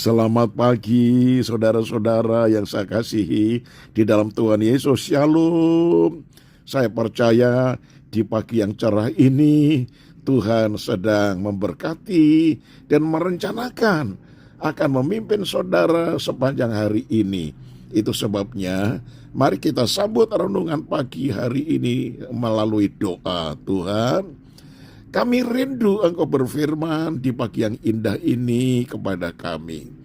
Selamat pagi saudara-saudara yang saya kasihi di dalam Tuhan Yesus. Shalom. Saya percaya di pagi yang cerah ini Tuhan sedang memberkati dan merencanakan akan memimpin saudara sepanjang hari ini. Itu sebabnya mari kita sambut renungan pagi hari ini melalui doa. Tuhan, kami rindu Engkau berfirman di pagi yang indah ini kepada kami.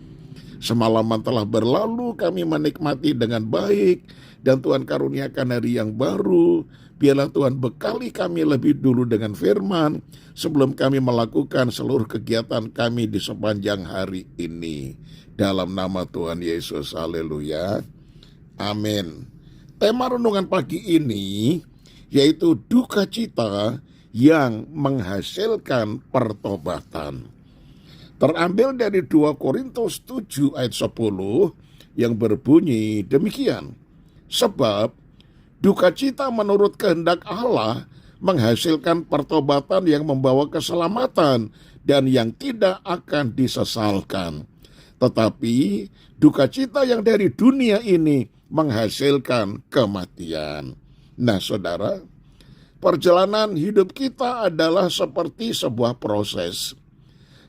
Semalaman telah berlalu, kami menikmati dengan baik, dan Tuhan karuniakan hari yang baru. Biarlah Tuhan bekali kami lebih dulu dengan firman, sebelum kami melakukan seluruh kegiatan kami di sepanjang hari ini. Dalam nama Tuhan Yesus, haleluya, amin. Tema renungan pagi ini yaitu duka cita yang menghasilkan pertobatan. Terambil dari 2 Korintus 7 ayat 10 yang berbunyi demikian. Sebab duka cita menurut kehendak Allah menghasilkan pertobatan yang membawa keselamatan dan yang tidak akan disesalkan. Tetapi duka cita yang dari dunia ini menghasilkan kematian. Nah saudara, perjalanan hidup kita adalah seperti sebuah proses.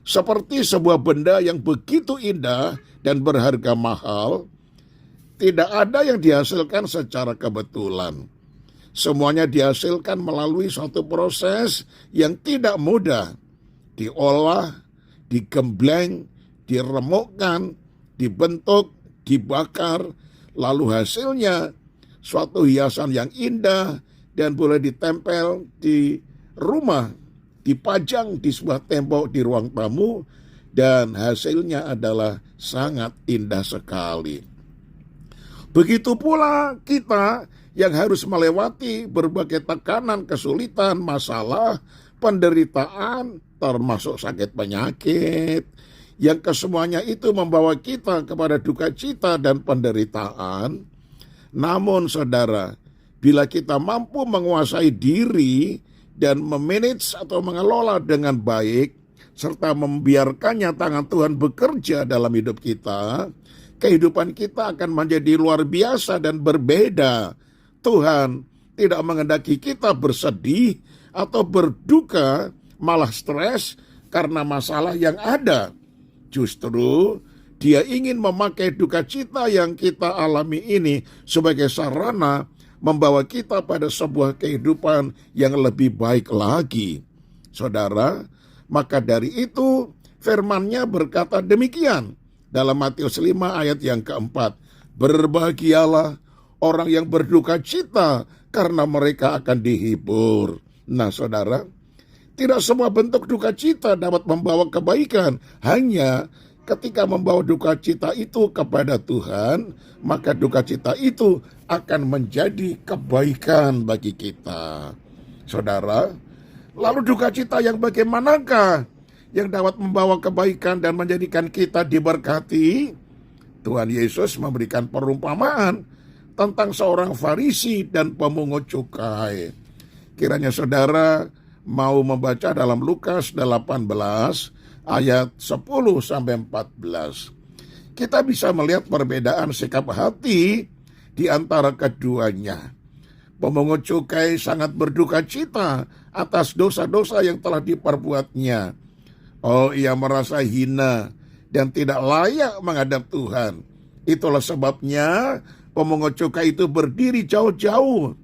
Seperti sebuah benda yang begitu indah dan berharga mahal, tidak ada yang dihasilkan secara kebetulan. Semuanya dihasilkan melalui suatu proses yang tidak mudah. Diolah, digembleng, diremukkan, dibentuk, dibakar, lalu hasilnya suatu hiasan yang indah dan boleh ditempel di rumah, dipajang di sebuah tembok di ruang tamu, dan hasilnya adalah sangat indah sekali. Begitu pula kita yang harus melewati berbagai tekanan, kesulitan, masalah, penderitaan, termasuk sakit penyakit, yang kesemuanya itu membawa kita kepada duka cita dan penderitaan. Namun saudara, bila kita mampu menguasai diri dan memanage atau mengelola dengan baik, serta membiarkannya tangan Tuhan bekerja dalam hidup kita, kehidupan kita akan menjadi luar biasa dan berbeda. Tuhan tidak menghendaki kita bersedih atau berduka, malah stres karena masalah yang ada. Justru Dia ingin memakai duka cita yang kita alami ini sebagai sarana membawa kita pada sebuah kehidupan yang lebih baik lagi. Saudara, maka dari itu firman-Nya berkata demikian dalam Matius 5 ayat yang keempat. Berbahagialah orang yang berduka cita karena mereka akan dihibur. Nah saudara, tidak semua bentuk duka cita dapat membawa kebaikan. Hanya ketika membawa duka cita itu kepada Tuhan, maka duka cita itu akan menjadi kebaikan bagi kita. Saudara, lalu duka cita yang bagaimanakah yang dapat membawa kebaikan dan menjadikan kita diberkati? Tuhan Yesus memberikan perumpamaan tentang seorang Farisi dan pemungut cukai. Kiranya saudara mau membaca dalam Lukas 18 ayat 10 sampai 14. Kita bisa melihat perbedaan sikap hati di antara keduanya. Pemungut cukai sangat berduka cita atas dosa-dosa yang telah diperbuatnya. Oh, ia merasa hina dan tidak layak menghadap Tuhan. Itulah sebabnya pemungut cukai itu berdiri jauh-jauh.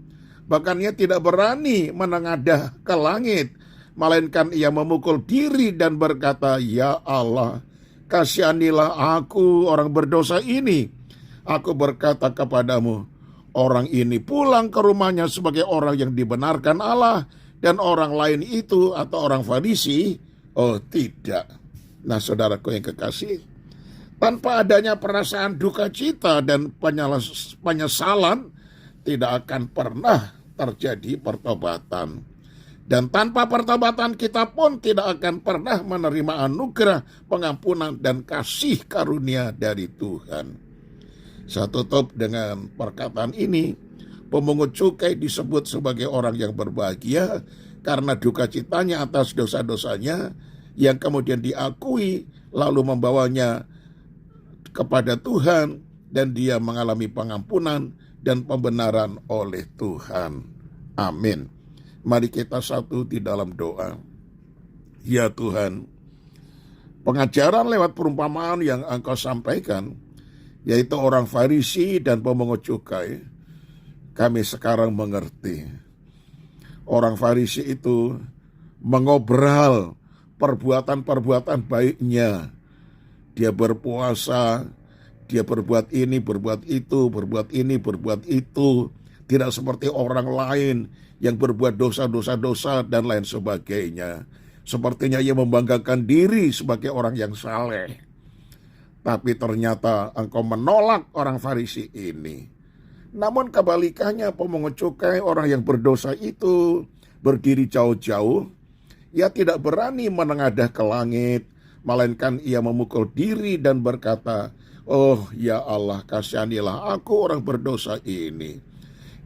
Bahkan ia tidak berani menengadah ke langit, melainkan ia memukul diri dan berkata, "Ya Allah, kasihanilah aku orang berdosa ini. Aku berkata kepadamu, orang ini pulang ke rumahnya sebagai orang yang dibenarkan Allah, dan orang lain itu atau orang Farisi, oh tidak." Nah saudaraku yang kekasih, tanpa adanya perasaan duka cita dan penyesalan, tidak akan pernah terjadi pertobatan. Dan tanpa pertobatan kita pun tidak akan pernah menerima anugerah, pengampunan, dan kasih karunia dari Tuhan. Saya tutup dengan perkataan ini. Pemungut cukai disebut sebagai orang yang berbahagia karena duka citanya atas dosa-dosanya yang kemudian diakui lalu membawanya kepada Tuhan dan dia mengalami pengampunan dan pembenaran oleh Tuhan. Amin. Mari kita satu di dalam doa. Ya Tuhan, pengajaran lewat perumpamaan yang Engkau sampaikan, yaitu orang Farisi dan pemungut cukai, kami sekarang mengerti. Orang Farisi itu mengobral perbuatan-perbuatan baiknya. Dia berpuasa, dia berbuat ini, berbuat itu, berbuat ini, berbuat itu. Tidak seperti orang lain yang berbuat dosa-dosa dan lain sebagainya. Sepertinya ia membanggakan diri sebagai orang yang saleh. Tapi ternyata Engkau menolak orang Farisi ini. Namun kebalikannya, pemungut cukai, orang yang berdosa itu berdiri jauh-jauh. Ia tidak berani menengadah ke langit, melainkan ia memukul diri dan berkata, "Oh ya Allah, kasihanilah aku orang berdosa ini."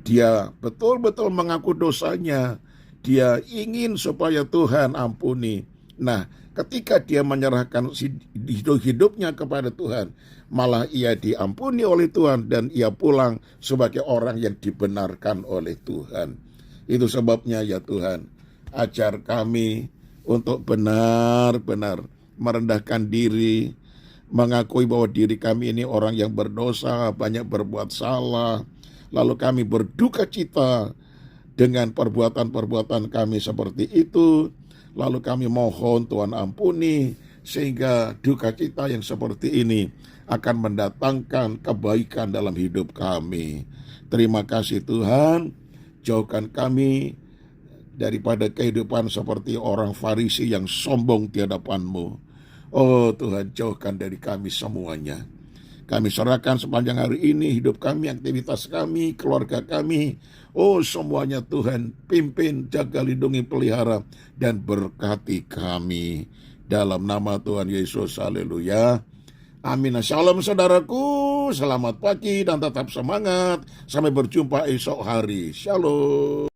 Dia betul-betul mengaku dosanya. Dia ingin supaya Tuhan ampuni. Nah, ketika dia menyerahkan hidupnya kepada Tuhan, malah ia diampuni oleh Tuhan dan ia pulang sebagai orang yang dibenarkan oleh Tuhan. Itu sebabnya ya Tuhan, ajar kami untuk benar-benar merendahkan diri, mengakui bahwa diri kami ini orang yang berdosa, banyak berbuat salah, lalu kami berduka cita dengan perbuatan-perbuatan kami seperti itu, lalu kami mohon Tuhan ampuni, sehingga duka cita yang seperti ini akan mendatangkan kebaikan dalam hidup kami. Terima kasih Tuhan, jauhkan kami daripada kehidupan seperti orang Farisi yang sombong di hadapan-Mu. Oh Tuhan, jauhkan dari kami semuanya. Kami serahkan sepanjang hari ini hidup kami, aktivitas kami, keluarga kami. Oh semuanya Tuhan, pimpin, jaga, lindungi, pelihara, dan berkati kami. Dalam nama Tuhan Yesus, haleluya. Amin. Shalom saudaraku, selamat pagi dan tetap semangat. Sampai berjumpa esok hari. Shalom.